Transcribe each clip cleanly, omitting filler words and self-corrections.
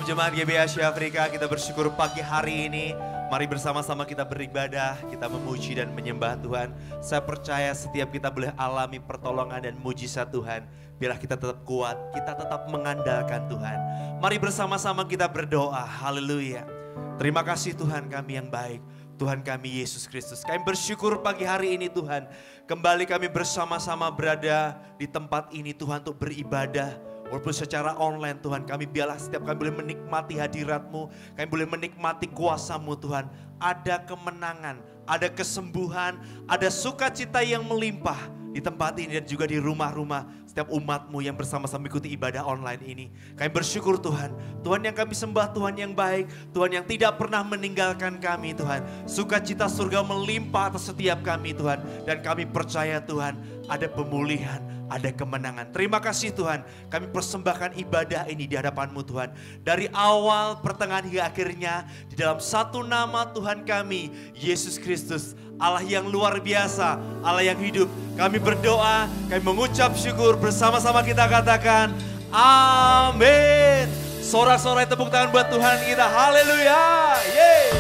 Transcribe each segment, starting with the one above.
jemaat GBI Asia Afrika, kita bersyukur pagi hari ini. Mari bersama-sama kita beribadah, kita memuji dan menyembah Tuhan. Saya percaya setiap kita boleh alami pertolongan dan mujizat Tuhan. Biarlah kita tetap kuat, kita tetap mengandalkan Tuhan. Mari bersama-sama kita berdoa, haleluya. Terima kasih Tuhan kami yang baik, Tuhan kami Yesus Kristus. Kami bersyukur pagi hari ini Tuhan. Kembali kami bersama-sama berada di tempat ini Tuhan untuk beribadah. Walaupun secara online Tuhan, kami biarlah setiap kami boleh menikmati hadirat-Mu, kami boleh menikmati kuasa-Mu Tuhan. Ada kemenangan, ada kesembuhan, ada sukacita yang melimpah di tempat ini dan juga di rumah-rumah setiap umat-Mu yang bersama-sama ikuti ibadah online ini. Kami bersyukur Tuhan, Tuhan yang kami sembah, Tuhan yang baik, Tuhan yang tidak pernah meninggalkan kami Tuhan. Sukacita surga melimpah atas setiap kami Tuhan, dan kami percaya Tuhan ada pemulihan, ada kemenangan. Terima kasih Tuhan, kami persembahkan ibadah ini di hadapan-Mu Tuhan. Dari awal, pertengahan hingga akhirnya, di dalam satu nama Tuhan kami, Yesus Kristus, Allah yang luar biasa, Allah yang hidup. Kami berdoa, kami mengucap syukur, bersama-sama kita katakan, amin. Sorak-sorai tepuk tangan buat Tuhan kita, haleluya, yeay.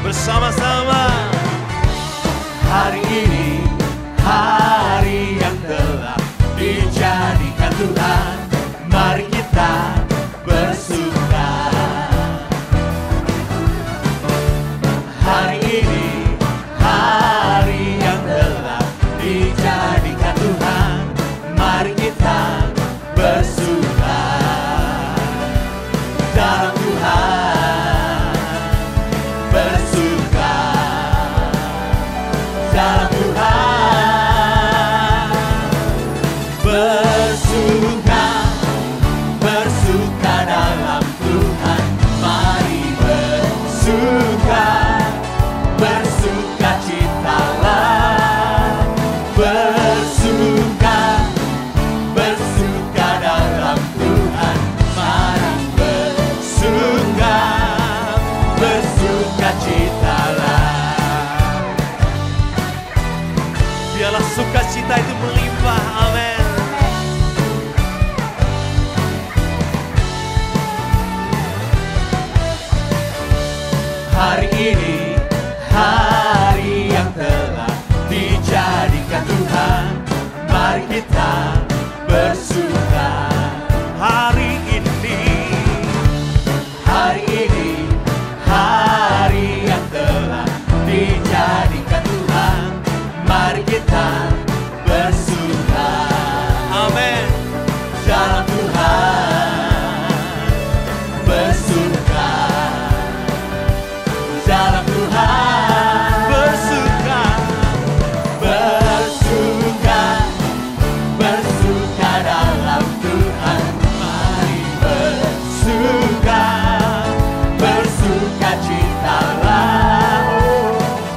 Bersama-sama. Hari ini, hari yang telah dijadikan Tuhan, mari kita bersuka. Hari ini, hari yang telah dijadikan Tuhan, mari kita bersuka dalam Tuhan. Dalam Tuhan bersuka, bersuka dalam Tuhan, mari bersuka, bersuka citalah, bersuka, bersuka dalam Tuhan, mari bersuka, bersuka citalah. Biarlah sukacita itu melimpah, amin. Hari ini, hari yang telah dijadikan Tuhan, mari kita bersuka. Hari ini, hari ini, hari yang telah dijadikan Tuhan, mari kita bersuka. amin. Dalam Tuhan bersuka, dalam Tuhan Bersuka, bersuka, bersuka dalam Tuhan, mari bersuka, bersuka citalah,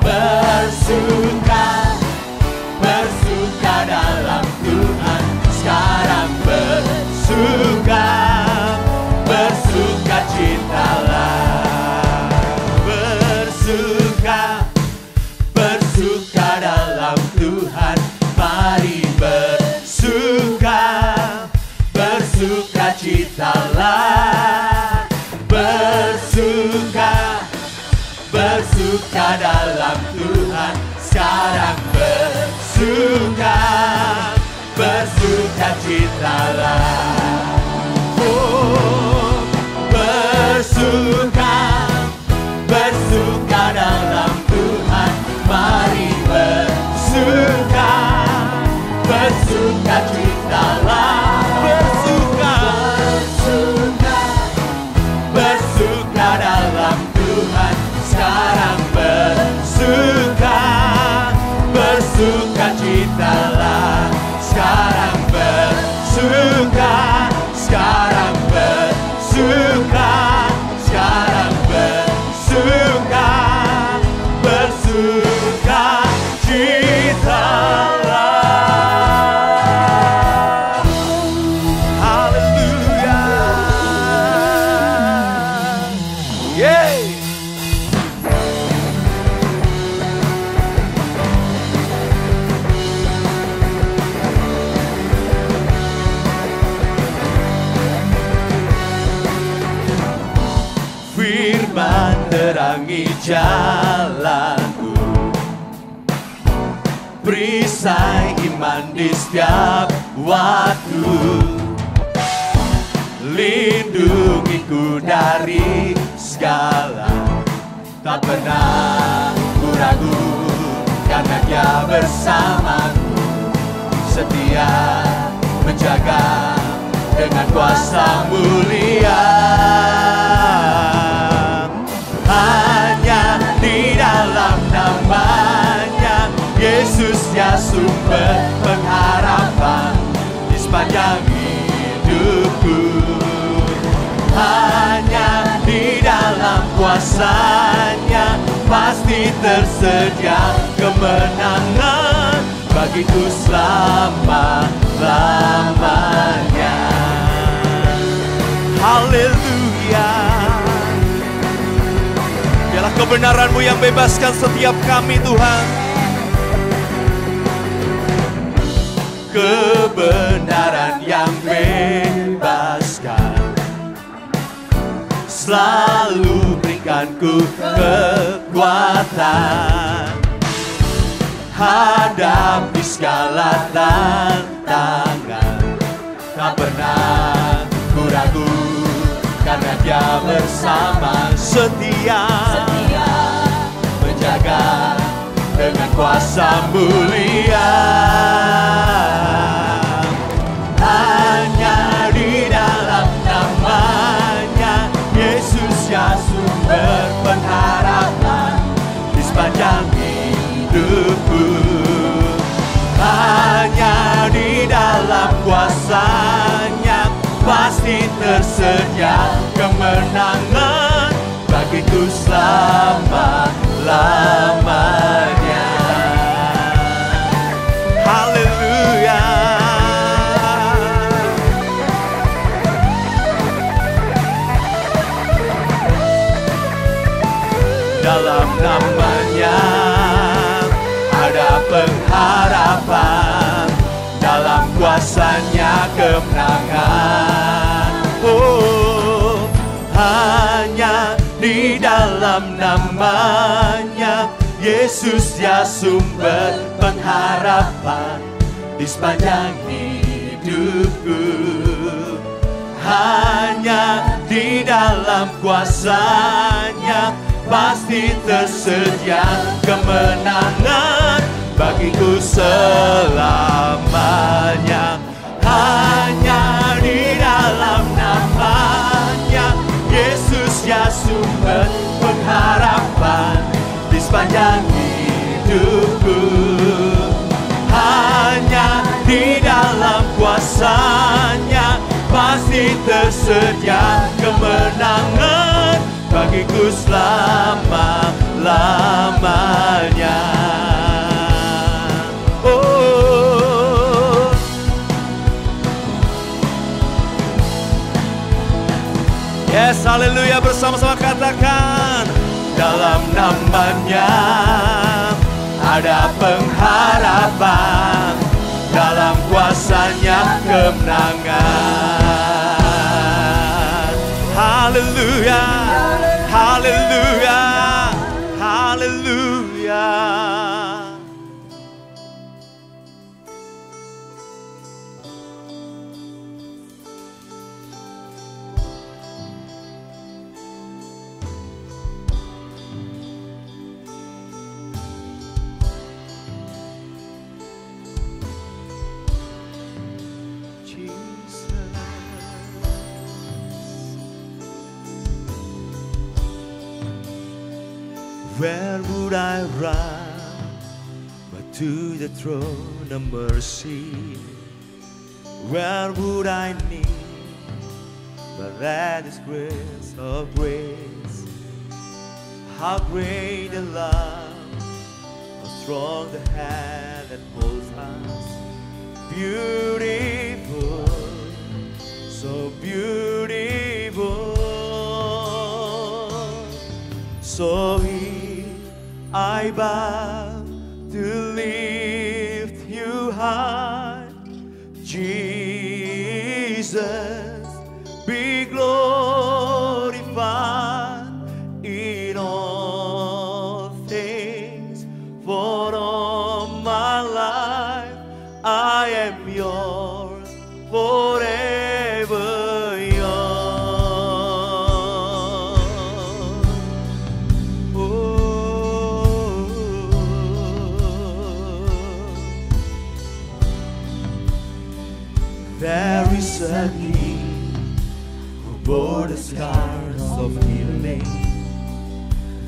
bersuka, bersuka dalam Tuhan, sekarang bersuka, bersuka citalah, bersuka, bersuka dalam Tuhan, mari bersuka, bersuka citalah, bersuka, bersuka dalam Tuhan, sekarang bersuka, bersuka citalah. Oh, bersuka, bersuka dalam Tuhan, mari bersuka, bersuka citalah, bersuka, bersuka, bersuka dalam Tuhan, sekarang bersuka, bersuka citalah, sekarang bersuka, sekarang bersuka, sekarang firman terangi jalanku, perisai iman di setiap waktu, lindungiku dari segala. Tak pernah ku ragu karena Dia bersamaku, setia menjaga dengan kuasa mulia. Hanya di dalam nama-Nya Yesus ya sumber pengharapan di sepanjang hidupku. Hanya di dalam kuasa-Nya pasti tersedia kemenangan bagiku selama-lamanya. Haleluya. Biarlah kebenaran-Mu yang bebaskan setiap kami, Tuhan. Kebenaran yang bebaskan selalu berikanku kekuatan hadapi segala tantangan. Tak pernah ku ragu karena Dia bersama, setia menjaga dengan kuasa mulia. Hanya di dalam nama-Nya Yesus ya sumber pengharapan di sepanjang hidupku. Hanya di dalam kuasa-Nya pasti tersedia kemenangan bagiku selama-lamanya. Haleluya. Dalam nama-Nya ada pengharapan, dalam kuasa-Nya kemenangan. Oh, hanya di dalam nama-Nya Yesus ya sumber pengharapan di sepanjang hidupku. Hanya di dalam kuasa-Nya pasti tersedia kemenangan bagiku selamanya. Hanya di dalam nama-Nya Yesus ya sumber pengharapan di sepanjang hidupku. Hanya di dalam kuasa-Nya pasti tersedia kemenangan bagiku selama-lamanya. Oh, yes, haleluya, bersama-sama katakan. Dalam nama-Nya ada pengharapan, dalam kuasa-Nya kemenangan. Haleluya, haleluya, haleluya. Where would I run but to the throne of mercy? Where would I kneel but at His grace of grace? How great the love, how strong the hand that holds us. Beautiful, so beautiful. So I bow to lift you high, Jesus, be glorified.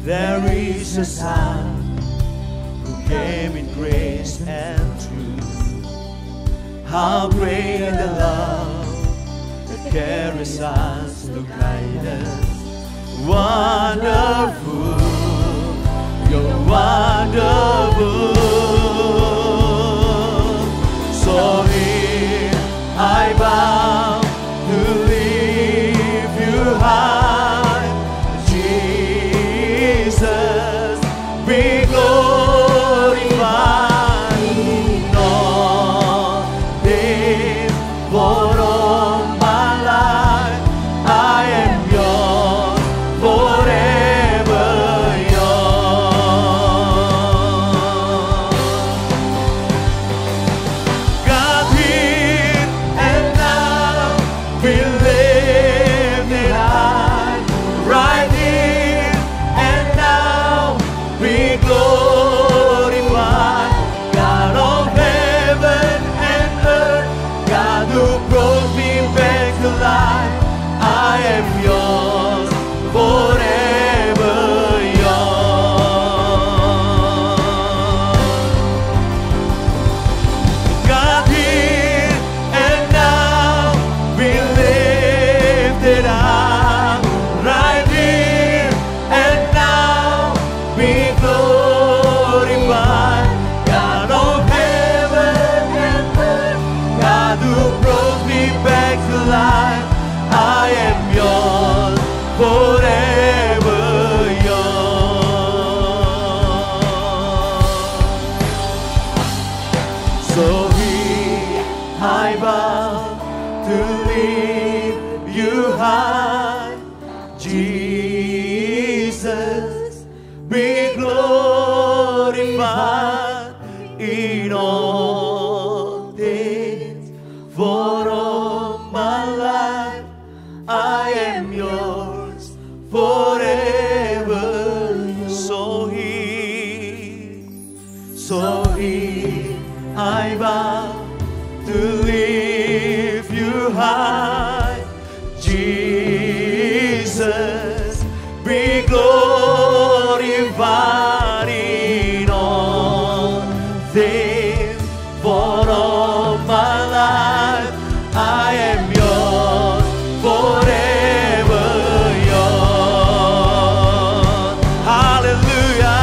there is a Son who came in grace and truth. How great the love that carries us to guidance. Wonderful, you're wonderful. So here I bow to lift you high, Jesus, be glorified in all this. For all my life I am yours, forever yours. God, here and now be lifted high, right here and now be glorified. God of heaven and earth, God who brought me back to life, I am yours, forever yours. God, here and now be lifted up, right here and now be glorified. God of heaven and earth, God who brought me back to life, I am yours, forever yours. So here I bow to lift you high, Jesus, be glorified in all things. For all my life I am yours, forever. So here I bow to lift you high, Jesus, be glorified in all things. For all my life I am yours, forever yours. Hallelujah.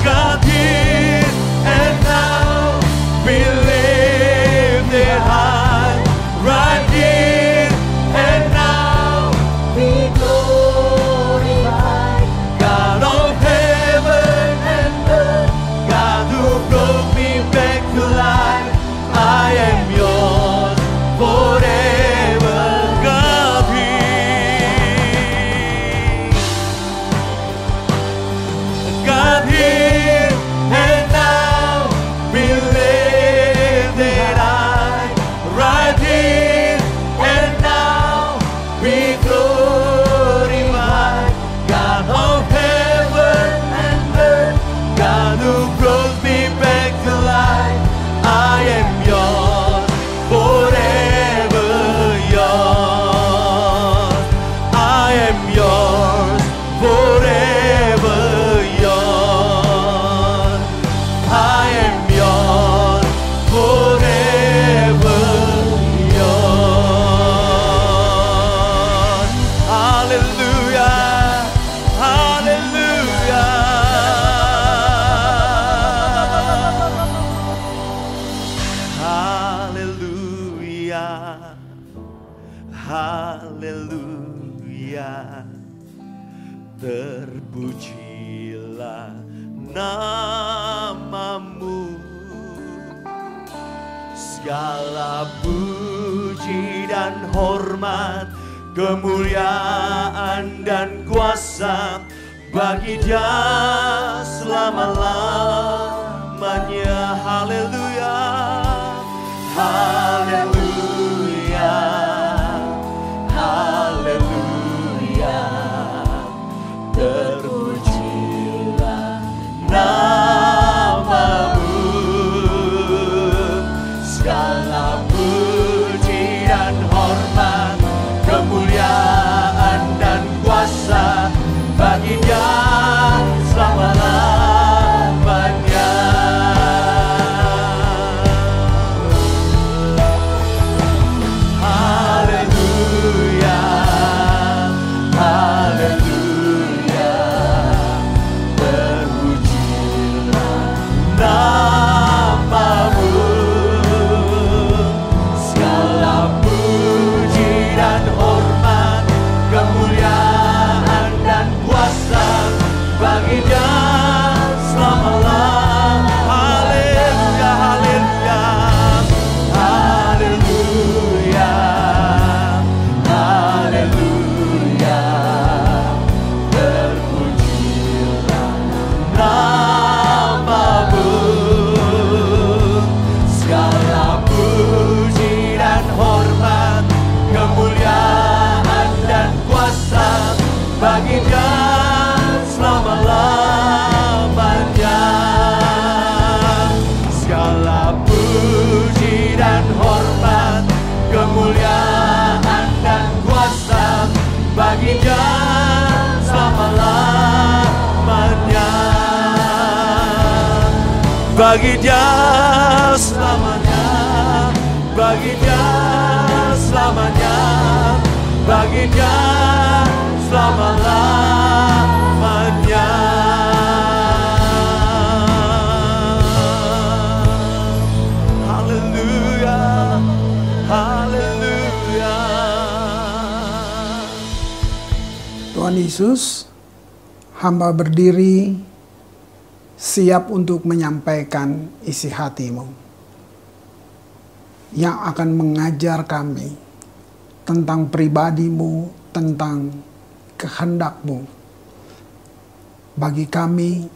God, here and now be lifted high, right here and now be glorified. God of heaven and earth, God who brought me back to life, I am yours, forever. God, here and now be lifted high, right here and now be glorified. God of heaven and earth, God who brought me back to life, I am yours, forever yours. I am yours, forever yours. I am yours, forever yours. Hallelujah, hallelujah. Hallelujah, hallelujah. Terpujilah namamu, segala puji dan hormat, kemuliaan dan kuasa bagi Dia selama-lamanya. Haleluya, haleluya, haleluya. Terpujilah namamu, segala puji dan hormat, kemuliaan dan kuasa bagi Dia selamanya, bagi Dia selamanya, bagi Dia selama-lamanya. Haleluya, haleluya. Tuhan Yesus, hamba berdiri siap untuk menyampaikan isi hati-Mu yang akan mengajar kami tentang pribadi-Mu, tentang kehendak-Mu bagi kami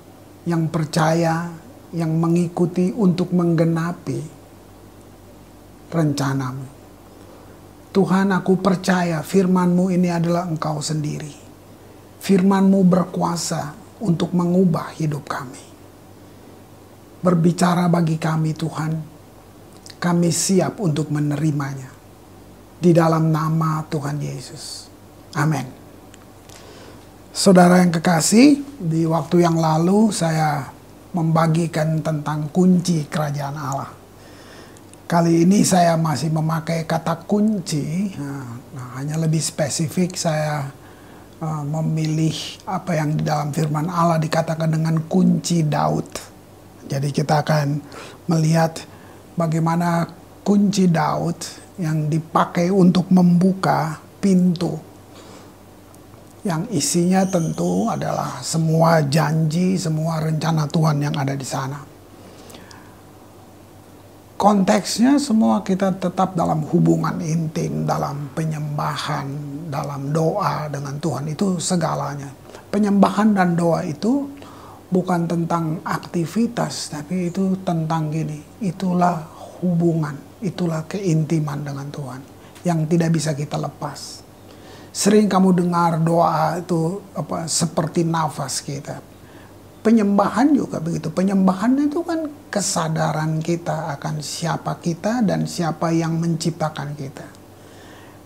yang percaya, yang mengikuti untuk menggenapi rencana-Mu. Tuhan, aku percaya firman-Mu ini adalah Engkau sendiri. Firman-Mu berkuasa untuk mengubah hidup kami. Berbicara bagi kami Tuhan, kami siap untuk menerimanya. Di dalam nama Tuhan Yesus. Amin. Saudara yang kekasih, di waktu yang lalu saya membagikan tentang kunci kerajaan Allah. Kali ini saya masih memakai kata kunci, hanya lebih spesifik saya memilih apa yang di dalam firman Allah dikatakan dengan kunci Daud. Jadi kita akan melihat bagaimana kunci Daud yang dipakai untuk membuka pintu yang isinya tentu adalah semua janji, semua rencana Tuhan yang ada di sana. Konteksnya semua kita tetap dalam hubungan intim, dalam penyembahan, dalam doa dengan Tuhan, itu segalanya. Penyembahan dan doa itu bukan tentang aktivitas, tapi itu tentang gini, itulah hubungan, itulah keintiman dengan Tuhan yang tidak bisa kita lepas. Sering kamu dengar doa itu seperti nafas kita. Penyembahan juga begitu. Penyembahan itu kan kesadaran kita akan siapa kita dan siapa yang menciptakan kita.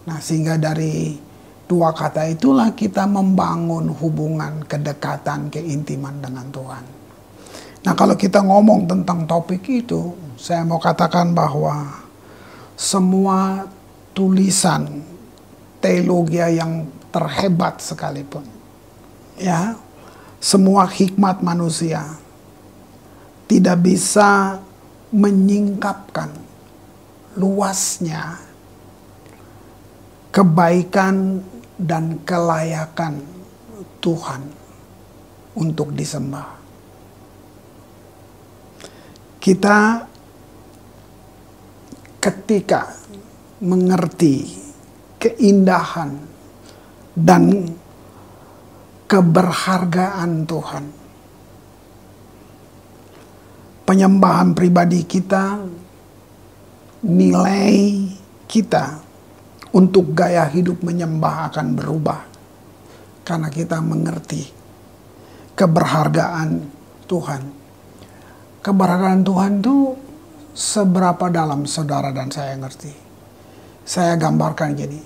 Nah, sehingga dari dua kata itulah kita membangun hubungan, kedekatan, keintiman dengan Tuhan. Nah, kalau kita ngomong tentang topik itu, saya mau katakan bahwa semua tulisan teologi yang terhebat sekalipun, ya, semua hikmat manusia tidak bisa menyingkapkan luasnya kebaikan dan kelayakan Tuhan untuk disembah. Kita ketika mengerti keindahan dan keberhargaan Tuhan, penyembahan pribadi kita, nilai kita untuk gaya hidup menyembah akan berubah karena kita mengerti keberhargaan Tuhan. Keberhargaan Tuhan itu seberapa dalam saudara dan saya ngerti. Saya gambarkan gini,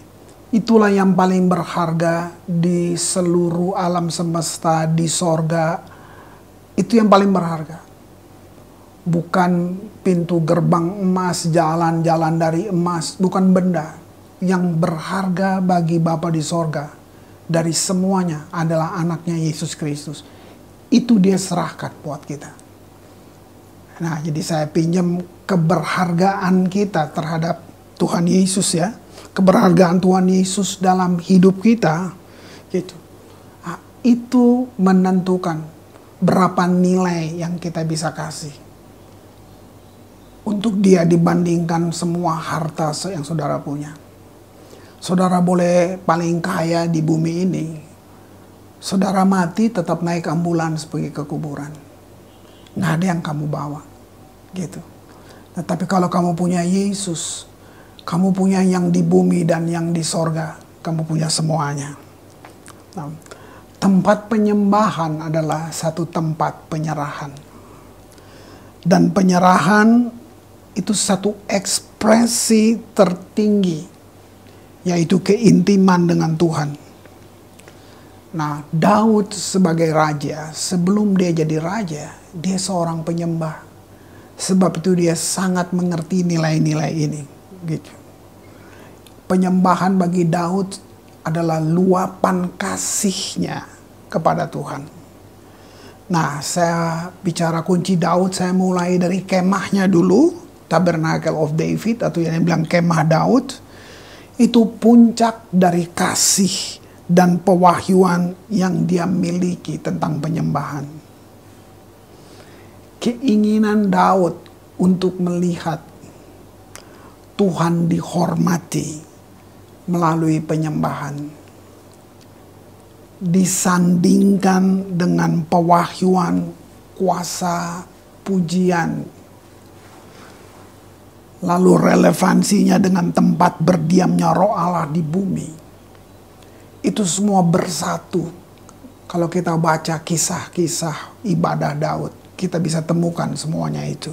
itulah yang paling berharga di seluruh alam semesta, di sorga. Itu yang paling berharga. Bukan pintu gerbang emas, jalan-jalan dari emas, bukan benda. Yang berharga bagi Bapa di sorga dari semuanya adalah anaknya Yesus Kristus. Itu dia serahkan buat kita. Nah, jadi saya pinjam keberhargaan kita terhadap Tuhan Yesus, ya, keberhargaan Tuhan Yesus dalam hidup kita, gitu. Nah, itu menentukan berapa nilai yang kita bisa kasih untuk Dia dibandingkan semua harta yang saudara punya. Saudara boleh paling kaya di bumi ini, saudara mati tetap naik ambulans pergi ke kuburan, nggak ada yang kamu bawa, gitu. Nah, tapi kalau kamu punya Yesus, kamu punya yang di bumi dan yang di sorga. Kamu punya semuanya. Nah, tempat penyembahan adalah satu tempat penyerahan. Dan penyerahan itu satu ekspresi tertinggi, yaitu keintiman dengan Tuhan. Nah, Daud sebagai raja, sebelum dia jadi raja, dia seorang penyembah. Sebab itu dia sangat mengerti nilai-nilai ini. Gitu. Penyembahan bagi Daud adalah luapan kasihnya kepada Tuhan. Nah, saya bicara kunci Daud, saya mulai dari kemahnya dulu, Tabernacle of David, atau yang bilang kemah Daud. Itu puncak dari kasih dan pewahyuan yang dia miliki tentang penyembahan. Keinginan Daud untuk melihat Tuhan dihormati melalui penyembahan disandingkan dengan pewahyuan, kuasa, pujian, lalu relevansinya dengan tempat berdiamnya Roh Allah di bumi. Itu semua bersatu. Kalau kita baca kisah-kisah ibadah Daud, kita bisa temukan semuanya itu.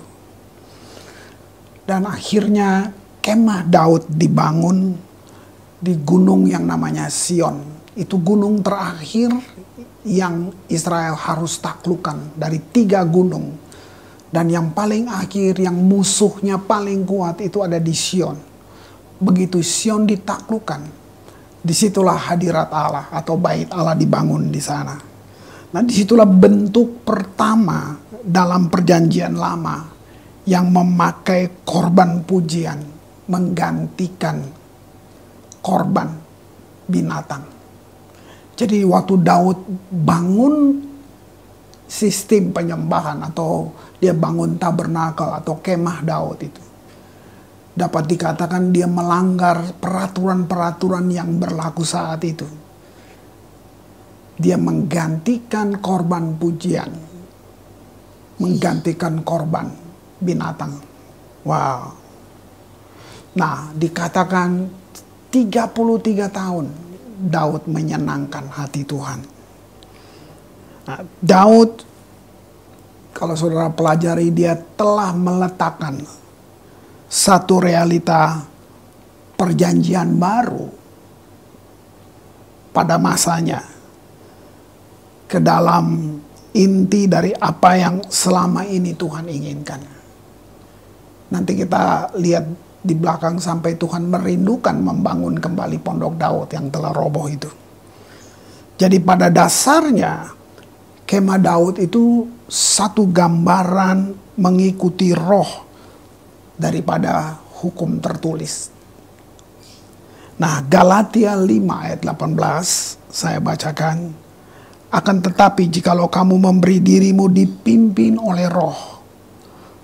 Dan akhirnya kemah Daud dibangun di gunung yang namanya Sion. Itu gunung terakhir yang Israel harus taklukkan dari 3 gunung. Dan yang paling akhir, yang musuhnya paling kuat itu ada di Sion. Begitu Sion ditaklukkan, disitulah hadirat Allah atau bait Allah dibangun di sana. Nah, disitulah bentuk pertama dalam perjanjian lama yang memakai korban pujian menggantikan korban binatang. Jadi waktu Daud bangun sistem penyembahan atau dia bangun tabernakel atau kemah Daud itu, dapat dikatakan dia melanggar peraturan-peraturan yang berlaku saat itu. Dia menggantikan korban pujian, menggantikan korban binatang. Wow. Nah, dikatakan 33 tahun Daud menyenangkan hati Tuhan. Nah, Daud, kalau saudara pelajari, dia telah meletakkan satu realita perjanjian baru pada masanya ke dalam inti dari apa yang selama ini Tuhan inginkan. Nanti kita lihat di belakang sampai Tuhan merindukan membangun kembali pondok Daud yang telah roboh itu. Jadi pada dasarnya kemah Daud itu satu gambaran mengikuti roh daripada hukum tertulis. Nah, Galatia 5 ayat 18 saya bacakan. Akan tetapi jikalau kamu memberi dirimu dipimpin oleh roh,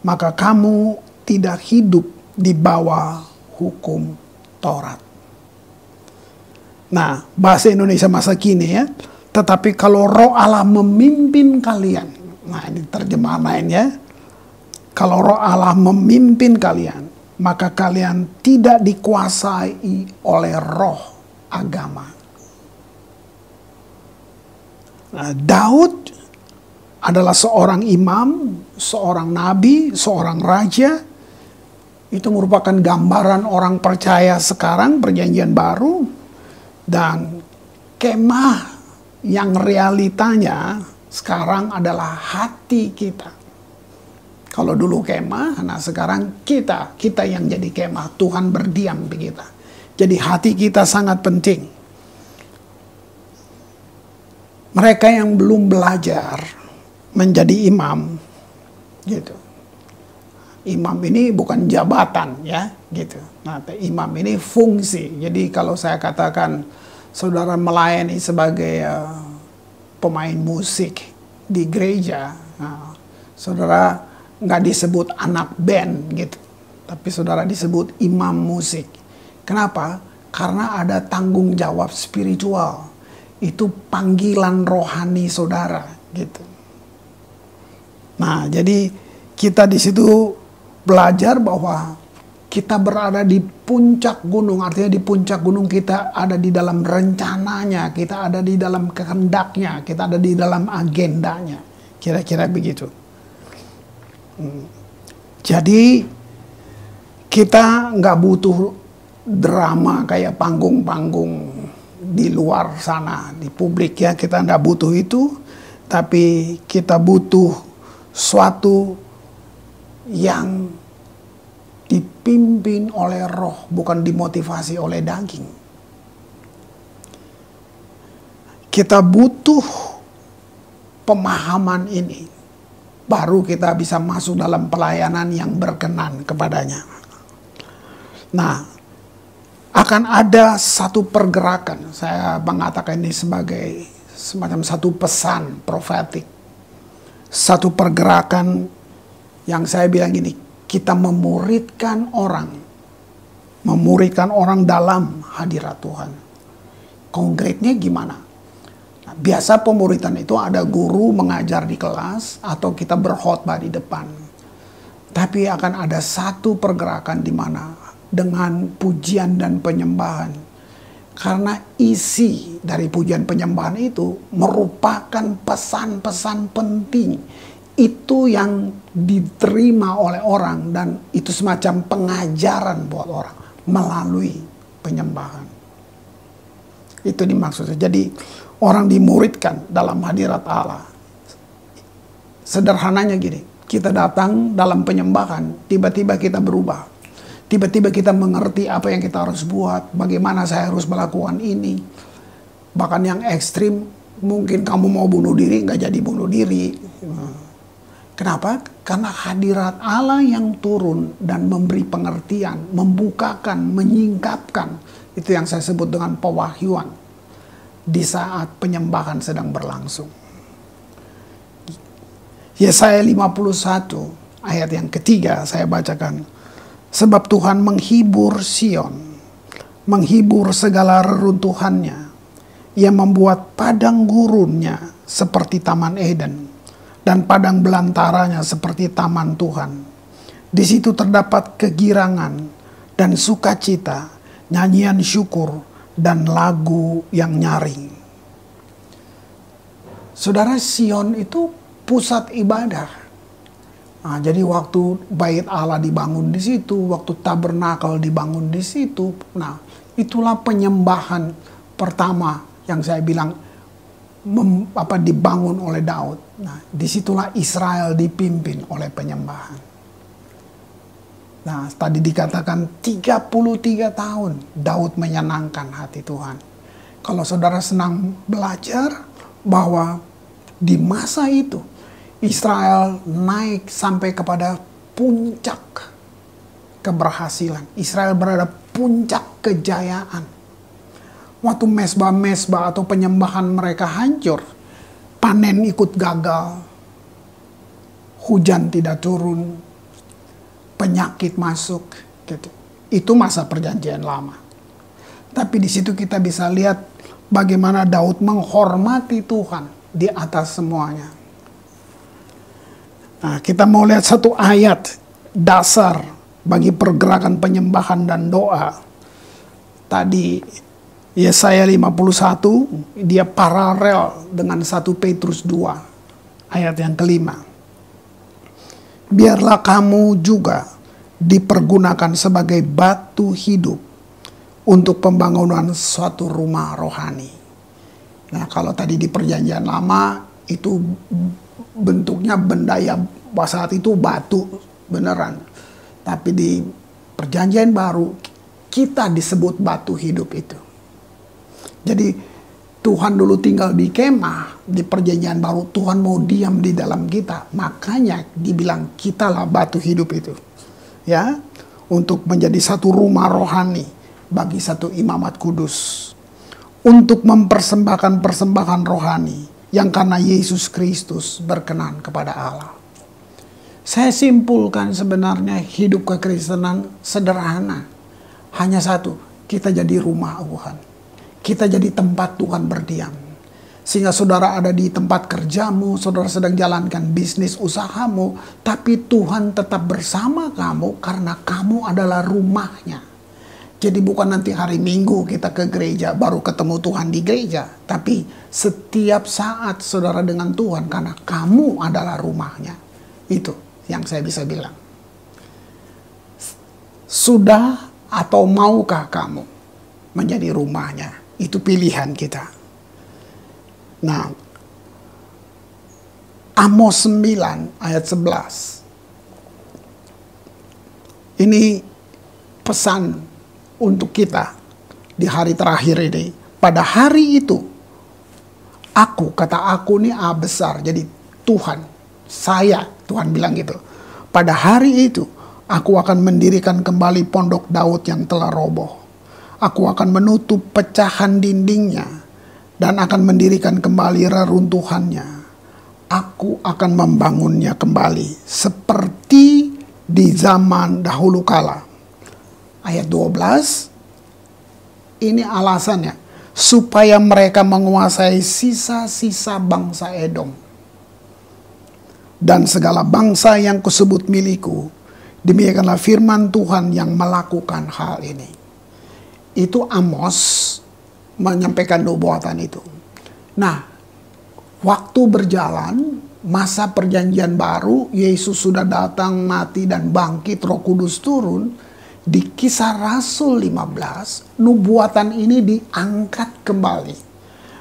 maka kamu tidak hidup di bawah hukum Taurat. Nah, bahasa Indonesia masa kini ya. Tetapi kalau Roh Allah memimpin kalian. Nah, ini terjemahan lain ya. Kalau Roh Allah memimpin kalian, maka kalian tidak dikuasai oleh roh agama. Nah, Daud adalah seorang imam, seorang nabi, seorang raja. Itu merupakan gambaran orang percaya sekarang, perjanjian baru. Dan kemah yang realitanya sekarang adalah hati kita. Kalau dulu kemah, nah sekarang kita yang jadi kemah. Tuhan berdiam di kita. Jadi hati kita sangat penting. Mereka yang belum belajar menjadi imam, gitu. Imam ini bukan jabatan ya, gitu. Nah, imam ini fungsi. Jadi kalau saya katakan saudara melayani sebagai pemain musik di gereja, nah, saudara nggak disebut anak band gitu, tapi saudara disebut imam musik. Kenapa? Karena ada tanggung jawab spiritual. Itu panggilan rohani saudara, gitu. Nah, jadi kita di situ belajar bahwa kita berada di puncak gunung. Artinya di puncak gunung kita ada di dalam rencananya, kita ada di dalam kehendaknya, kita ada di dalam agendanya. Kira-kira begitu. Jadi kita nggak butuh drama kayak panggung-panggung di luar sana, di publik ya. Kita nggak butuh itu, tapi kita butuh suatu yang dipimpin oleh roh, bukan dimotivasi oleh daging. Kita butuh pemahaman ini, baru kita bisa masuk dalam pelayanan yang berkenan kepadanya. Nah, akan ada satu pergerakan, saya mengatakan ini sebagai semacam satu pesan profetik. Satu pergerakan yang saya bilang gini, kita memuridkan orang dalam hadirat Tuhan. Konkretnya gimana? Nah, biasa pemuridan itu ada guru mengajar di kelas atau kita berkhotbah di depan. Tapi akan ada satu pergerakan di mana dengan pujian dan penyembahan. Karena isi dari pujian penyembahan itu merupakan pesan-pesan penting. Itu yang diterima oleh orang dan itu semacam pengajaran buat orang melalui penyembahan. Itu dimaksudnya. Jadi orang dimuridkan dalam hadirat Allah. Sederhananya gini, kita datang dalam penyembahan, tiba-tiba kita berubah. Tiba-tiba kita mengerti apa yang kita harus buat, bagaimana saya harus melakukan ini. Bahkan yang ekstrim, mungkin kamu mau bunuh diri, nggak jadi bunuh diri. Kenapa? Karena hadirat Allah yang turun dan memberi pengertian, membukakan, menyingkapkan. Itu yang saya sebut dengan pewahyuan di saat penyembahan sedang berlangsung. Yesaya 51 ayat yang ketiga saya bacakan. Sebab Tuhan menghibur Sion, menghibur segala reruntuhannya. Ia membuat padang gurunnya seperti Taman Eden, dan padang belantaranya seperti taman Tuhan. Di situ terdapat kegirangan dan sukacita, nyanyian syukur dan lagu yang nyaring. Saudara, Sion itu pusat ibadah. Nah, jadi waktu bait Allah dibangun di situ, waktu tabernakel dibangun di situ. Nah, itulah penyembahan pertama yang saya bilang dibangun oleh Daud. Nah, disitulah Israel dipimpin oleh penyembahan. Nah, tadi dikatakan 33 tahun Daud menyenangkan hati Tuhan. Kalau saudara senang belajar bahwa di masa itu Israel naik sampai kepada puncak keberhasilan. Israel berada puncak kejayaan. Waktu mesbah-mesbah atau penyembahan mereka hancur, panen ikut gagal, hujan tidak turun, penyakit masuk, gitu. Itu masa perjanjian lama. Tapi di situ kita bisa lihat bagaimana Daud menghormati Tuhan di atas semuanya. Nah, kita mau lihat satu ayat dasar bagi pergerakan penyembahan dan doa. Tadi Yesaya 51, dia paralel dengan 1 Petrus 2, ayat yang kelima. Biarlah kamu juga dipergunakan sebagai batu hidup untuk pembangunan suatu rumah rohani. Nah, kalau tadi di perjanjian lama itu bentuknya benda yang saat itu batu beneran. Tapi di perjanjian baru kita disebut batu hidup itu. Jadi Tuhan dulu tinggal di kemah, di perjanjian baru Tuhan mau diam di dalam kita. Makanya dibilang kitalah batu hidup itu. Ya, untuk menjadi satu rumah rohani bagi satu imamat kudus. Untuk mempersembahkan persembahan rohani yang karena Yesus Kristus berkenan kepada Allah. Saya simpulkan sebenarnya hidup kekristenan sederhana. Hanya satu, kita jadi rumah Tuhan. Kita jadi tempat Tuhan berdiam. Sehingga saudara ada di tempat kerjamu, saudara sedang jalankan bisnis usahamu, tapi Tuhan tetap bersama kamu karena kamu adalah rumahnya. Jadi bukan nanti hari Minggu kita ke gereja baru ketemu Tuhan di gereja. Tapi setiap saat saudara dengan Tuhan karena kamu adalah rumahnya. Itu yang saya bisa bilang. Sudah atau maukah kamu menjadi rumahnya? Itu pilihan kita. Nah, Amos 9 ayat 11. Ini pesan untuk kita di hari terakhir ini. Pada hari itu, kata aku ini A besar, jadi Tuhan, Tuhan bilang gitu. Pada hari itu, aku akan mendirikan kembali pondok Daud yang telah roboh. Aku akan menutup pecahan dindingnya dan akan mendirikan kembali reruntuhannya. Aku akan membangunnya kembali seperti di zaman dahulu kala. Ayat 12, ini alasannya, supaya mereka menguasai sisa-sisa bangsa Edom dan segala bangsa yang kusebut milikku. Demikianlah firman Tuhan yang melakukan hal ini. Itu Amos menyampaikan nubuatan itu. Nah, waktu berjalan, masa perjanjian baru, Yesus sudah datang, mati dan bangkit, Roh Kudus turun. Di Kisah Rasul 15, nubuatan ini diangkat kembali.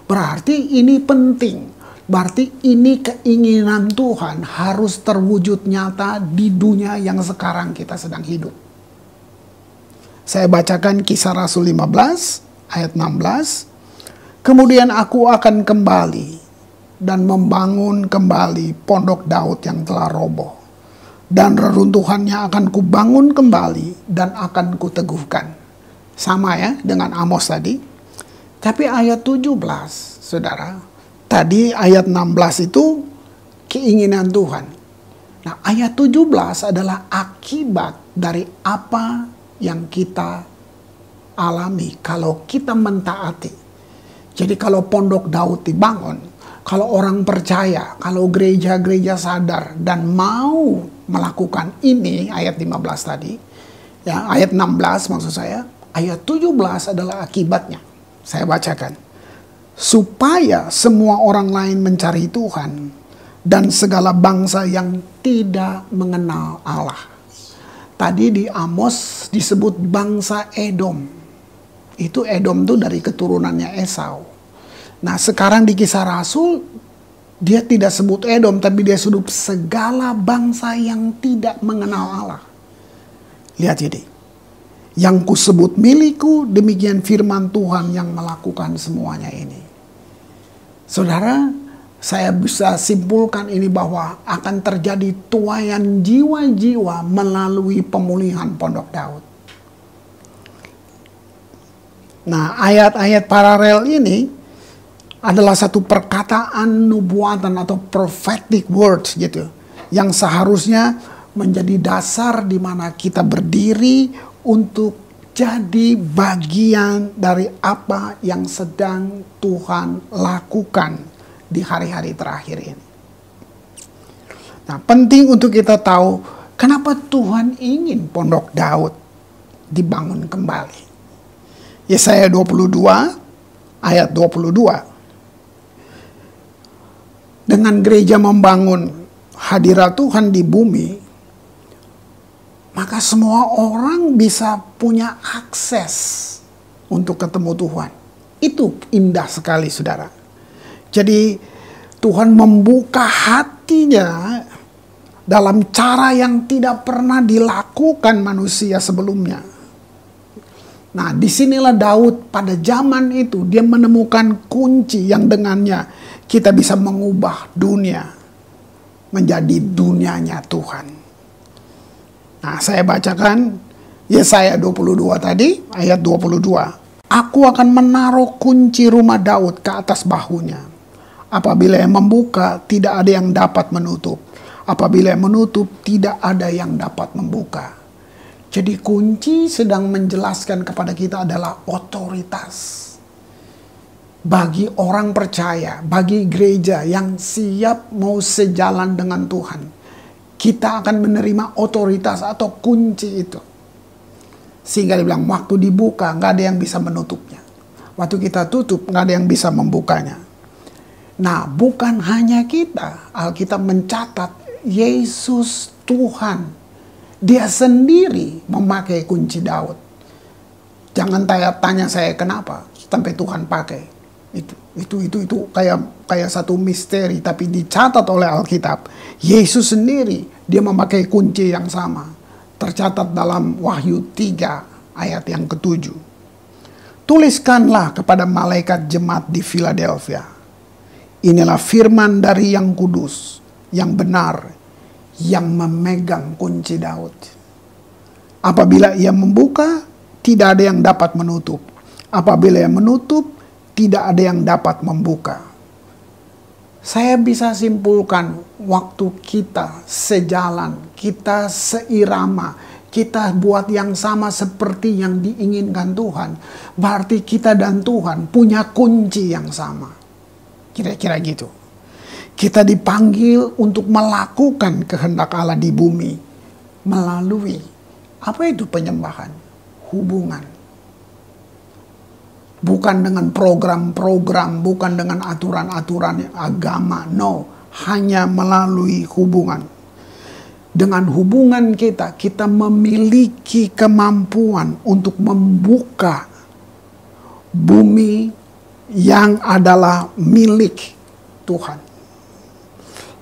Berarti ini penting. Berarti ini keinginan Tuhan harus terwujud nyata di dunia yang sekarang kita sedang hidup. Saya bacakan Kisah Rasul 15 ayat 16. Kemudian aku akan kembali dan membangun kembali pondok Daud yang telah roboh. Dan reruntuhannya akan kubangun kembali dan akan kuteguhkan. Sama ya dengan Amos tadi. Tapi ayat 17, saudara. Tadi ayat 16 itu keinginan Tuhan. Nah, ayat 17 adalah akibat dari apa yang kita alami kalau kita mentaati. Jadi kalau pondok Daud dibangun, kalau orang percaya, kalau gereja-gereja sadar dan mau melakukan ini, ayat 15 tadi, ya, ayat 16 maksud saya, ayat 17 adalah akibatnya. Saya bacakan. Supaya semua orang lain mencari Tuhan dan segala bangsa yang tidak mengenal Allah. Tadi di Amos disebut bangsa Edom. Itu Edom itu dari keturunannya Esau. Nah, sekarang di Kisah Rasul dia tidak sebut Edom, tapi dia sebut segala bangsa yang tidak mengenal Allah. Lihat ini. Yang kusebut milikku, demikian firman Tuhan yang melakukan semuanya ini. Saudara, saya bisa simpulkan ini bahwa akan terjadi tuaian jiwa-jiwa melalui pemulihan pondok Daud. Nah, ayat-ayat paralel ini adalah satu perkataan nubuatan atau prophetic words gitu, yang seharusnya menjadi dasar di mana kita berdiri untuk jadi bagian dari apa yang sedang Tuhan lakukan di hari-hari terakhir ini. Nah, penting untuk kita tahu kenapa Tuhan ingin pondok Daud dibangun kembali. Yesaya 22 ayat 22. Dengan gereja membangun hadirat Tuhan di bumi, maka semua orang bisa punya akses untuk ketemu Tuhan. Itu indah sekali, saudara. Jadi Tuhan membuka hatinya dalam cara yang tidak pernah dilakukan manusia sebelumnya. Nah, disinilah Daud pada zaman itu dia menemukan kunci yang dengannya kita bisa mengubah dunia menjadi dunianya Tuhan. Nah, saya bacakan Yesaya 22 tadi, ayat 22. Aku akan menaruh kunci rumah Daud ke atas bahunya. Apabila yang membuka, tidak ada yang dapat menutup. Apabila yang menutup, tidak ada yang dapat membuka. Jadi kunci sedang menjelaskan kepada kita adalah otoritas. Bagi orang percaya, bagi gereja yang siap mau sejalan dengan Tuhan, kita akan menerima otoritas atau kunci itu. Sehingga dibilang waktu dibuka nggak ada yang bisa menutupnya. Waktu kita tutup nggak ada yang bisa membukanya. Nah, bukan hanya kita. Alkitab mencatat Yesus Tuhan. Dia sendiri memakai kunci Daud. Jangan tanya saya kenapa sampai Tuhan pakai. Itu kayak satu misteri, tapi dicatat oleh Alkitab. Yesus sendiri dia memakai kunci yang sama. tercatat dalam Wahyu 3 ayat yang ke-7. Tuliskanlah kepada malaikat jemaat di Philadelphia. Inilah firman dari yang kudus, yang benar, yang memegang kunci Daud. Apabila ia membuka, tidak ada yang dapat menutup. Apabila ia menutup, tidak ada yang dapat membuka. Saya bisa simpulkan, waktu kita sejalan, kita seirama, kita buat yang sama seperti yang diinginkan Tuhan, berarti kita dan Tuhan punya kunci yang sama. Kira-kira gitu. Kita dipanggil untuk melakukan kehendak Allah di bumi melalui, apa itu penyembahan? Hubungan. Bukan dengan program-program, bukan dengan aturan-aturan agama, no. Hanya melalui hubungan. Dengan hubungan kita, kita memiliki kemampuan untuk membuka bumi yang adalah milik Tuhan.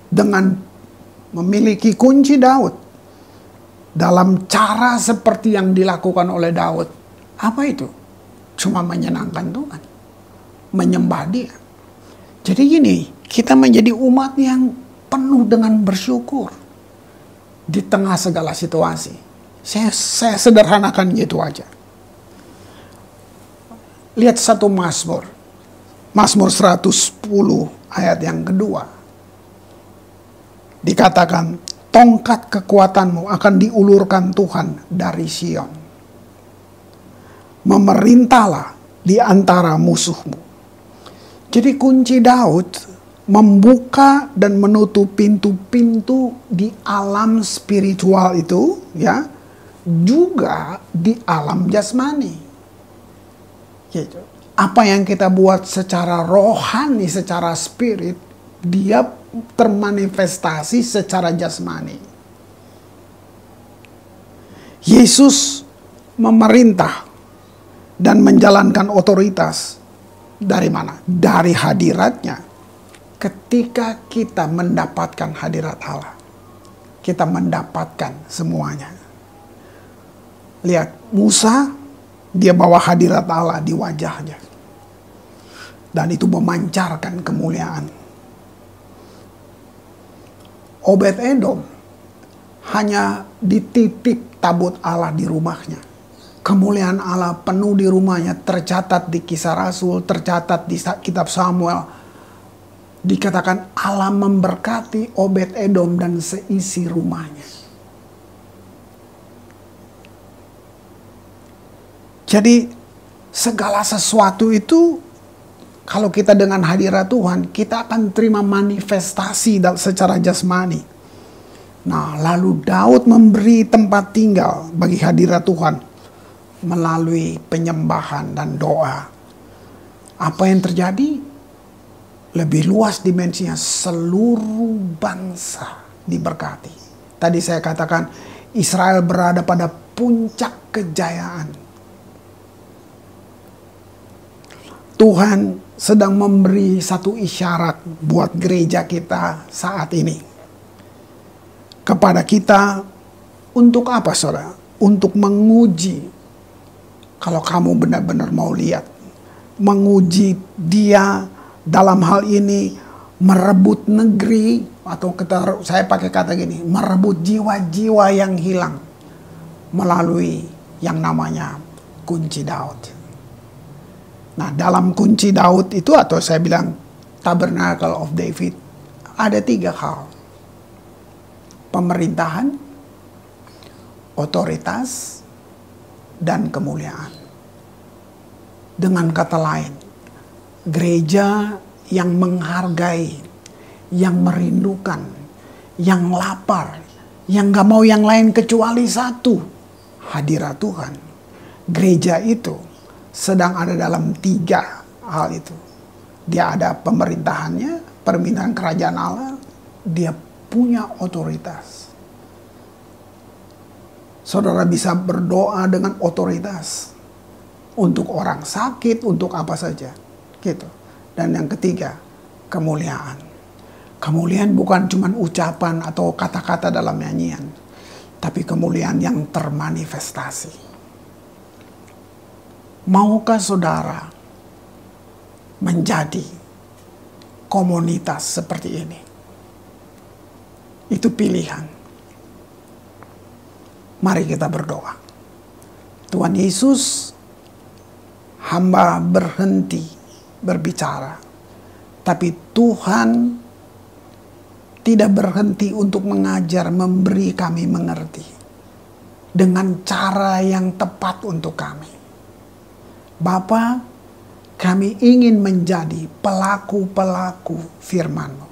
Dengan memiliki kunci Daud, dalam cara seperti yang dilakukan oleh Daud, apa itu? Cuma menyenangkan Tuhan, menyembah Dia. Jadi gini, kita menjadi umat yang penuh dengan bersyukur di tengah segala situasi. Saya sederhanakan gitu aja. Lihat satu Mazmur, Mazmur 110 ayat yang kedua. Dikatakan, tongkat kekuatanmu akan diulurkan Tuhan dari Sion. Memerintahlah di antara musuhmu. Jadi kunci Daud membuka dan menutup pintu-pintu di alam spiritual itu, ya, juga di alam jasmani. Gitu. Apa yang kita buat secara rohani, secara spirit, dia termanifestasi secara jasmani. Yesus memerintah dan menjalankan otoritas dari mana? Dari hadiratnya. Ketika kita mendapatkan hadirat Allah, kita mendapatkan semuanya. Lihat, Musa, dia bawa hadirat Allah di wajahnya. Dan itu memancarkan kemuliaan. Obed-Edom hanya dititip tabut Allah di rumahnya. Kemuliaan Allah penuh di rumahnya, tercatat di Kisah Rasul, tercatat di kitab Samuel. Dikatakan Allah memberkati Obed-Edom dan seisi rumahnya. Jadi segala sesuatu itu, kalau kita dengan hadirat Tuhan, kita akan terima manifestasi secara jasmani. Nah, lalu Daud memberi tempat tinggal bagi hadirat Tuhan melalui penyembahan dan doa. Apa yang terjadi? Lebih luas dimensinya, seluruh bangsa diberkati. Tadi saya katakan Israel berada pada puncak kejayaan. Tuhan sedang memberi satu isyarat buat gereja kita saat ini. Kepada kita, untuk apa saudara? Untuk menguji. Kalau kamu benar-benar mau lihat, menguji Dia dalam hal ini, merebut negeri, atau saya pakai kata gini, merebut jiwa-jiwa yang hilang melalui yang namanya kunci Daud. Nah, dalam kunci Daud itu, atau saya bilang Tabernacle of David, ada 3 hal. Pemerintahan, otoritas, dan kemuliaan. Dengan kata lain, gereja yang menghargai, yang merindukan, yang lapar, yang gak mau yang lain kecuali satu, hadirat Tuhan. Gereja itu sedang ada dalam 3 hal itu. Dia ada pemerintahannya, pemerintahan kerajaan Allah, dia punya otoritas. Saudara bisa berdoa dengan otoritas untuk orang sakit, untuk apa saja, gitu. Dan yang ketiga, kemuliaan. Kemuliaan bukan cuma ucapan atau kata-kata dalam nyanyian, tapi kemuliaan yang termanifestasi. Maukah saudara menjadi komunitas seperti ini? Itu pilihan. Mari kita berdoa. Tuhan Yesus, hamba berhenti berbicara, tapi Tuhan tidak berhenti untuk mengajar, memberi kami mengerti dengan cara yang tepat untuk kami. Bapa, kami ingin menjadi pelaku-pelaku firman-Mu.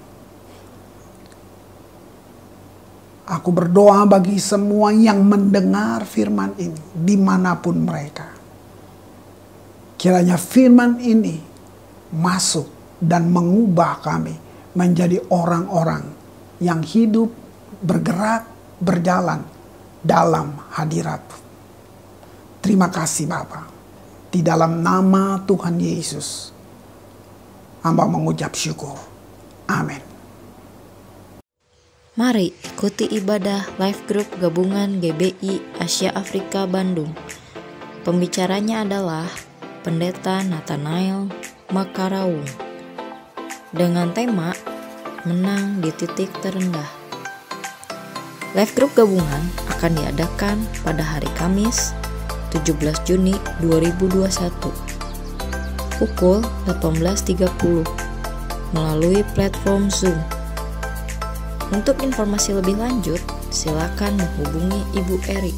Aku berdoa bagi semua yang mendengar firman ini, dimanapun mereka. Kiranya firman ini masuk dan mengubah kami menjadi orang-orang yang hidup, bergerak, berjalan dalam hadirat. Terima kasih Bapa. Di dalam nama Tuhan Yesus, hamba mengucap syukur. Amin. Mari ikuti ibadah live group gabungan GBI Asia Afrika Bandung. Pembicaranya adalah Pendeta Nathanael Makaraung dengan tema Menang di Titik Terendah. Live group gabungan akan diadakan pada hari Kamis 17 Juni 2021 pukul 18.30 melalui platform Zoom. Untuk informasi lebih lanjut, silakan menghubungi Ibu Eri.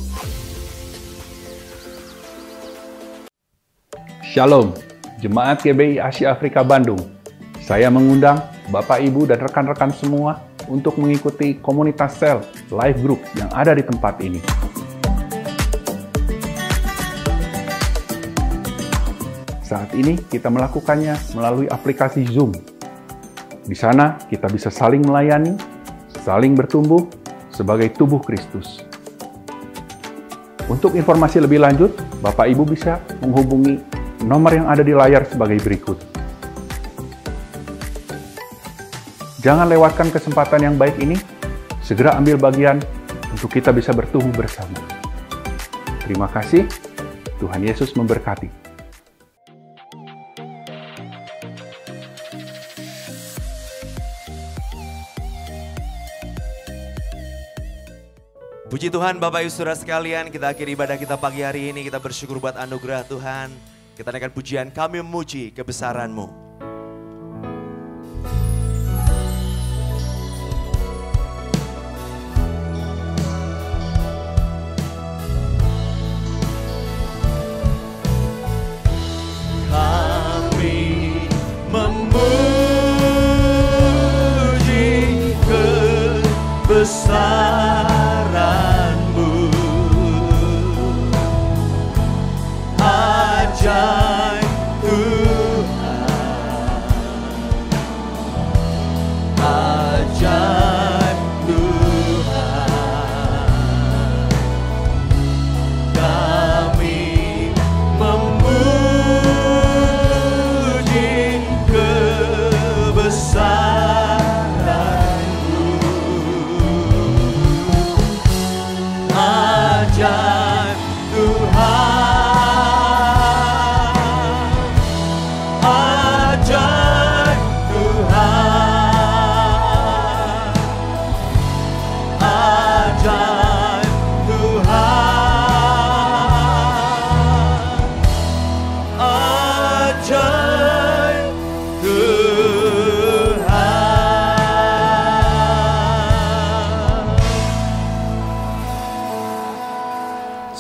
Shalom, Jemaat GBI Asia Afrika Bandung. Saya mengundang Bapak, Ibu, dan rekan-rekan semua untuk mengikuti komunitas sel live group yang ada di tempat ini. Saat ini kita melakukannya melalui aplikasi Zoom. Di sana kita bisa saling melayani, saling bertumbuh sebagai tubuh Kristus. Untuk informasi lebih lanjut, Bapak Ibu bisa menghubungi nomor yang ada di layar sebagai berikut. Jangan lewatkan kesempatan yang baik ini, segera ambil bagian untuk kita bisa bertumbuh bersama. Terima kasih, Tuhan Yesus memberkati. Puji Tuhan Bapak Ibu Saudara sekalian, kita akhiri ibadah kita pagi hari ini, kita bersyukur buat anugerah Tuhan. Kita naikkan pujian, kami memuji kebesaran-Mu. Kami memuji kebesaran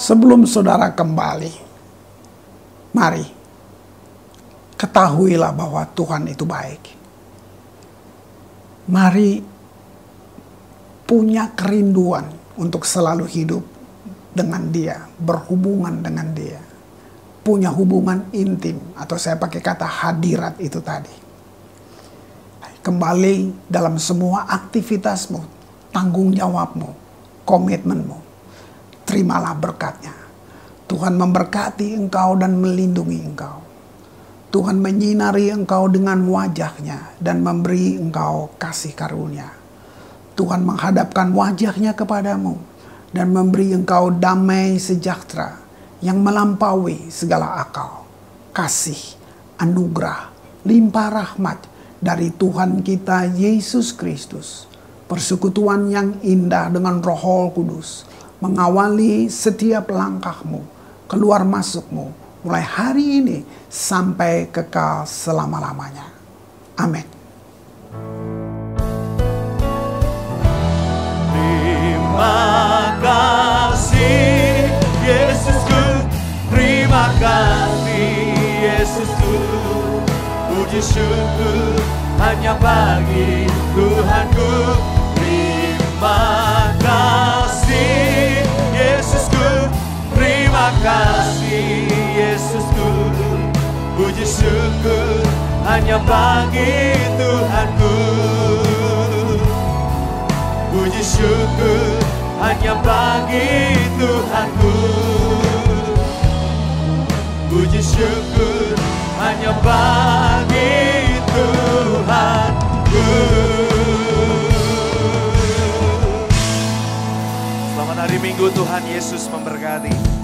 Sebelum saudara kembali, mari ketahuilah bahwa Tuhan itu baik. Mari punya kerinduan untuk selalu hidup dengan Dia, berhubungan dengan Dia. Punya hubungan intim, atau saya pakai kata hadirat itu tadi. Kembali dalam semua aktivitasmu, tanggung jawabmu, komitmenmu. Terimalah berkat-Nya. Tuhan memberkati engkau dan melindungi engkau. Tuhan menyinari engkau dengan wajah-Nya dan memberi engkau kasih karunia. Tuhan menghadapkan wajah-Nya kepadamu dan memberi engkau damai sejahtera yang melampaui segala akal, kasih, anugerah, limpah rahmat dari Tuhan kita Yesus Kristus. Persekutuan yang indah dengan Roh Kudus mengawali setiap langkahmu, keluar masukmu, mulai hari ini sampai kekal selama-lamanya. Amin. Terima kasih Yesusku, terima kasih Yesusku, puji syukur hanya bagi Tuhanku. Terima kasih Yesusku, terima kasih Yesusku, puji syukur hanya bagi Tuhanku. Puji syukur hanya bagi Tuhanku. Puji syukur hanya bagi Tuhanku. Selamat hari Minggu, Tuhan Yesus memberkati.